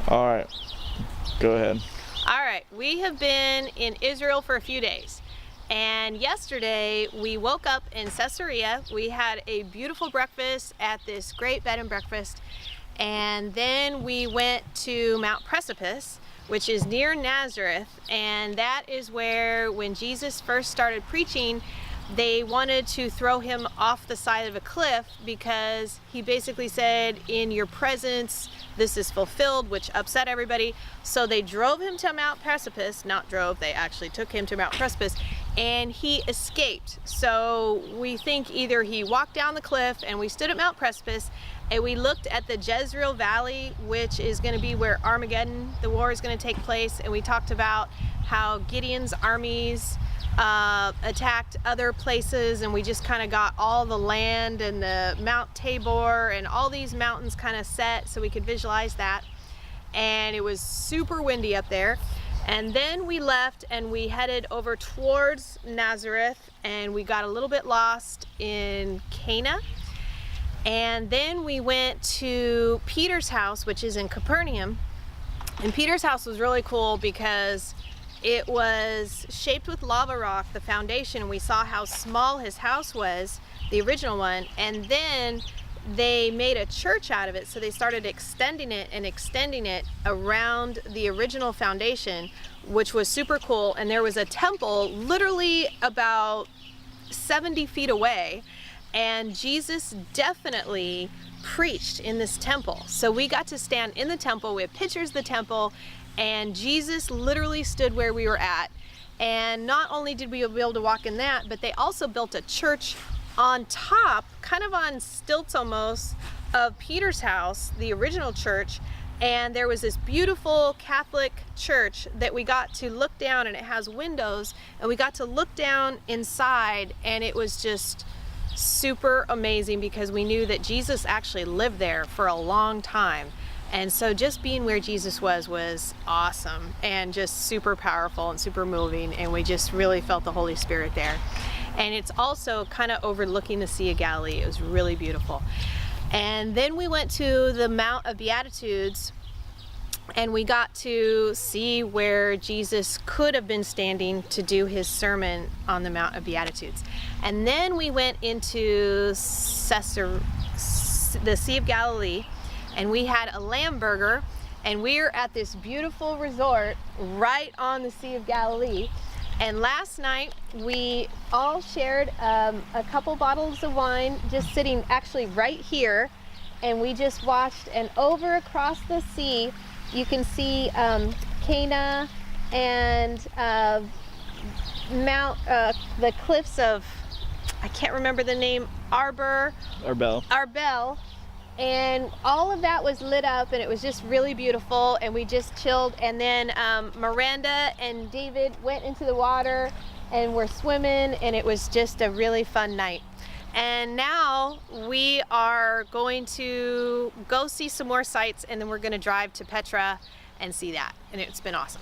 All right, go ahead. All right, we have been in Israel for a few days. And yesterday we woke up in Caesarea. We had a beautiful breakfast at this great bed and breakfast. And then we went to Mount Precipice, which is near Nazareth. And that is where, when Jesus first started preaching, they wanted to throw him off the side of a cliff because he basically said, in your presence, this is fulfilled, which upset everybody. So they drove him to Mount Precipice, not drove, they actually took him to Mount Precipice, and he escaped. So we think either he walked down the cliff and we stood at Mount Precipice and we looked at the Jezreel Valley, which is going to be where Armageddon, the war, is going to take place. And we talked about how Gideon's armies attacked other places, and we just kind of got all the land and the Mount Tabor and all these mountains kind of set so we could visualize that. And it was super windy up there. And then we left and we headed over towards Nazareth, and we got a little bit lost in Cana. And then we went to Peter's house, which is in Capernaum. And Peter's house was really cool because it was shaped with lava rock, the foundation, and we saw how small his house was, the original one. And then they made a church out of it, so they started extending it and extending it around the original foundation, which was super cool. And there was a temple literally about 70 feet away, and Jesus definitely preached in this temple. So we got to stand in the temple. We have pictures of the temple, and Jesus literally stood where we were at. And not only did we be able to walk in that, but they also built a church on top, kind of on stilts almost, of Peter's house, the original church. And there was this beautiful Catholic church that we got to look down, and it has windows, and we got to look down inside, and it was just super amazing because we knew that Jesus actually lived there for a long time. And so just being where Jesus was awesome and just super powerful and super moving, and we just really felt the Holy Spirit there. And it's also kind of overlooking the Sea of Galilee. It was really beautiful. And then we went to the Mount of Beatitudes, and we got to see where Jesus could have been standing to do his sermon on the Mount of Beatitudes. And then we went into the Sea of Galilee, and we had a lamb burger, and we're at this beautiful resort right on the Sea of Galilee. And last night we all shared a couple bottles of wine, just sitting actually right here, and we just watched. And over across the sea you can see Cana and the cliffs of, I can't remember the name, Arbel. And all of that was lit up, and it was just really beautiful, and we just chilled. And then Miranda and David went into the water and were swimming, and it was just a really fun night. And now we are going to go see some more sights, and then we're going to drive to Petra and see that, and it's been awesome.